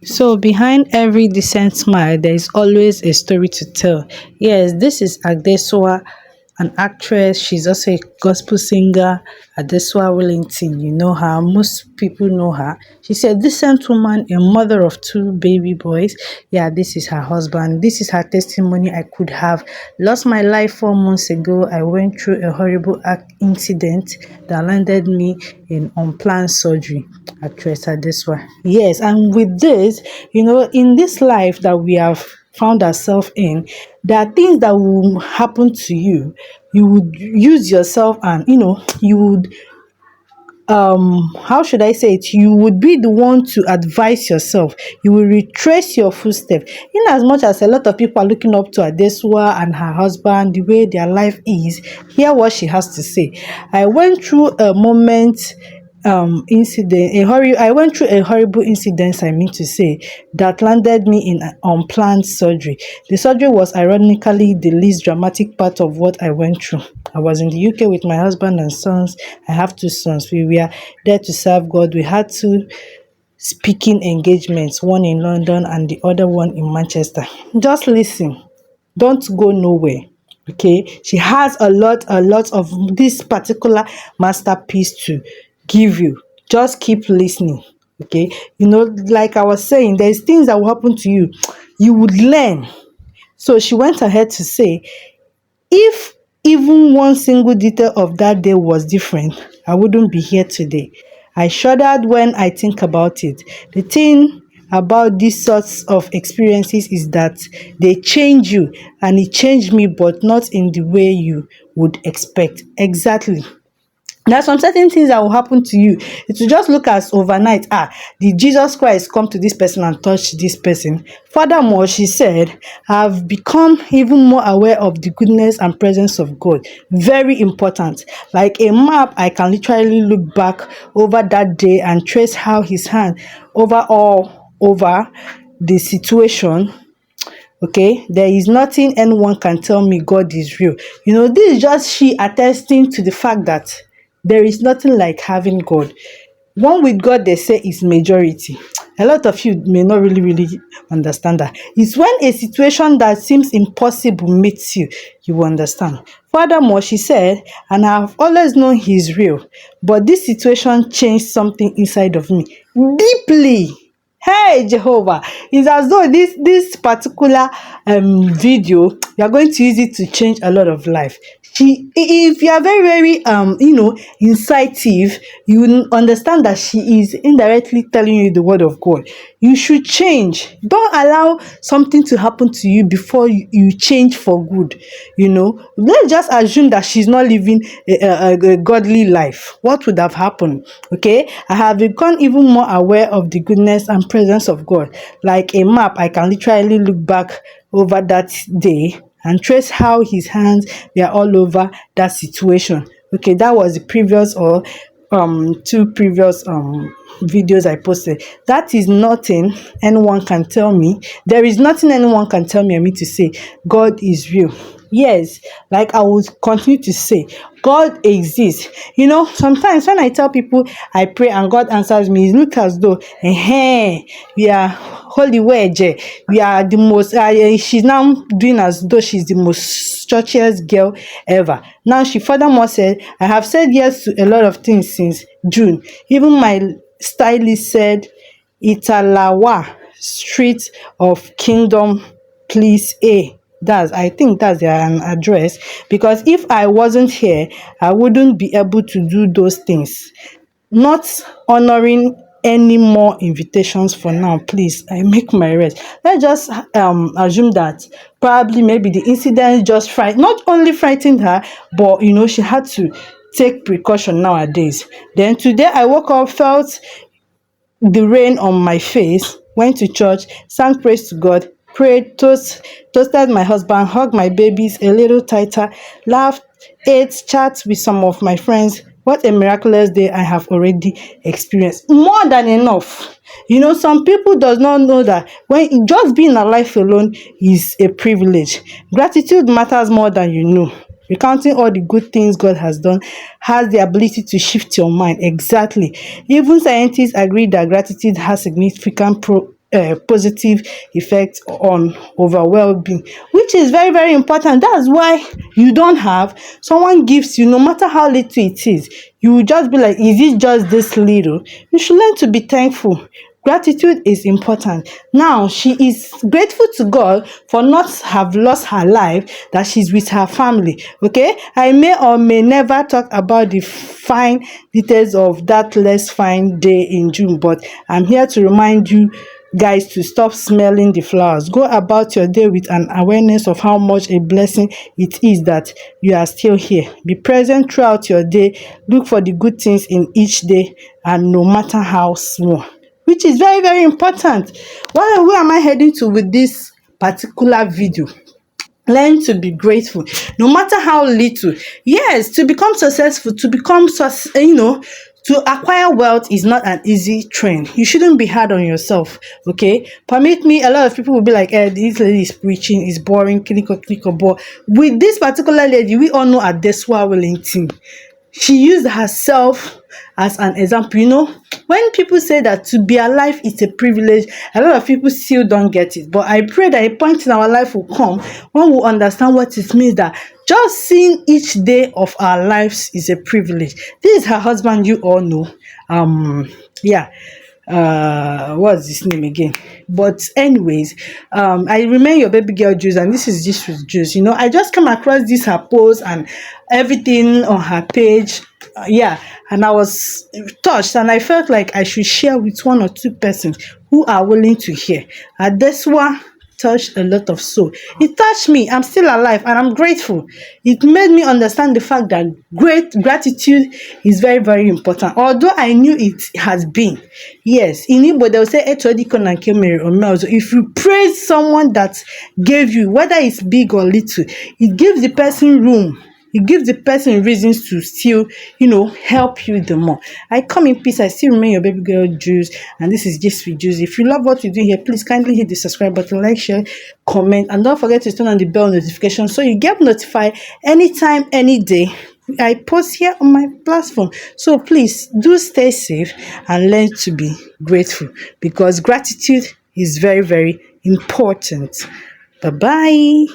So behind every decent smile, there is always a story to tell. Yes, this is Adesua, an actress. She's also a gospel singer. Adesua Wellington, you know her. Most people know her. She's a decent woman, a mother of two baby boys. Yeah, this is her husband. This is her testimony. I could have lost my life 4 months ago. I went through a horrible incident that landed me in unplanned surgery. Actress Adesua. Yes, and with this, in this life that we have found ourselves in, there are things that will happen to you. You would use yourself and you would how should I say it, you would be the one to advise yourself. You will retrace your footsteps. In as much as a lot of people are looking up to Adesua and her husband, the way their life is, hear what she has to say. I went through a moment, incident, I went through a horrible incident, I mean to say, that landed me in an unplanned surgery. The surgery was ironically the least dramatic part of what I went through. I was in the UK with my husband and sons. I have two sons. We were there to serve God. We had two speaking engagements, one in London and the other one in Manchester. Just listen. Don't go nowhere. Okay, she has a lot of this particular masterpiece to give you. Just keep listening. Okay, like I was saying, there's things that will happen to you. You would learn. So she went ahead to say, if even one single detail of that day was different, I wouldn't be here today. I shuddered when I think about it. The thing about these sorts of experiences is that they change you, and it changed me, but not in the way you would expect. Exactly. There are some certain things that will happen to you. It will just look as overnight. Did Jesus Christ come to this person and touch this person? Furthermore, she said, I've become even more aware of the goodness and presence of God. Very important. Like a map, I can literally look back over that day and trace how his hand all over the situation. Okay, there is nothing anyone can tell me. God is real. This is just she attesting to the fact that there is nothing like having God. One with God, they say, is majority. A lot of you may not really understand that. It's when a situation that seems impossible meets you, you will understand. Furthermore, she said, and I've always known he's real, but this situation changed something inside of me deeply. Hey Jehovah, it's as though this particular video, you are going to use it to change a lot of life. If you are very incisive, you will understand that she is indirectly telling you the word of God. You should change. Don't allow something to happen to you before you change for good. Let's just assume that she's not living a godly life. What would have happened? Okay, I have become even more aware of the goodness and presence of God. Like a map, I can literally look back over that day and trace how his hands were all over that situation. Okay, that was the previous or two previous videos I posted. That is nothing anyone can tell me. There is nothing anyone can tell me. I mean to say, God is real. Yes, like I would continue to say, God exists. Sometimes when I tell people I pray and God answers me, it looks as though, we are holy word. We are the most. She's now doing as though she's the most churchiest girl ever. Now she furthermore said, I have said yes to a lot of things since June. Even my stylist said, Italawa Street of Kingdom, please A. I think that's their address, because if I wasn't here, I wouldn't be able to do those things. Not honoring any more invitations for now, please. I make my rest. Let's just assume that probably maybe the incident just not only frightened her, but she had to take precaution nowadays. Then today I woke up, felt the rain on my face, went to church, sang praise to God, prayed, toasted my husband, hugged my babies a little tighter, laughed, ate, chat with some of my friends. What a miraculous day I have already experienced. More than enough. Some people does not know that when just being alive alone is a privilege. Gratitude matters more than you know. Recounting all the good things God has done has the ability to shift your mind. Exactly. Even scientists agree that gratitude has significant positive effect on overall well-being, which is very very important. That's why you don't have someone gives you, no matter how little it is, you will just be like, is it just this little? You should learn to be thankful. Gratitude is important. Now she is grateful to God for not have lost her life, that she's with her family. Okay, I may or may never talk about the fine details of that less fine day in June, but I'm here to remind you guys to stop smelling the flowers. Go about your day with an awareness of how much a blessing it is that you are still here. Be present throughout your day. Look for the good things in each day, and no matter how small, which is very very important. Where am I heading to with this particular video? Learn to be grateful, no matter how little. Yes, to become successful, to become to acquire wealth is not an easy trend. You shouldn't be hard on yourself. Okay, permit me, a lot of people will be like, this lady is preaching, is boring, clinical, but with this particular lady, we all know Adesua Wellington. She used herself as an example. When people say that to be alive is a privilege, a lot of people still don't get it. But I pray that a point in our life will come when we understand what it means, that just seeing each day of our lives is a privilege. This is her husband, you all know. Yeah, what's his name again? But anyways, I remain your baby girl Juice, and this is just with Juice. I just come across this her post and everything on her page. Yeah, and I was touched, and I felt like I should share with one or two persons who are willing to hear. Adesua touched a lot of soul. It touched me. I'm still alive and I'm grateful. It made me understand the fact that great gratitude is very, very important. Although I knew it has been. Yes, in Igbo they'll say if you praise someone that gave you, whether it's big or little, it gives the person room. It gives the person reasons to still, help you the more. I come in peace. I still remain your baby girl Juice, and this is just with Juice. If you love what we do here, please kindly hit the subscribe button, like, share, comment, and don't forget to turn on the bell notification so you get notified anytime, any day I post here on my platform. So please do stay safe and learn to be grateful, because gratitude is very, very important. Bye bye.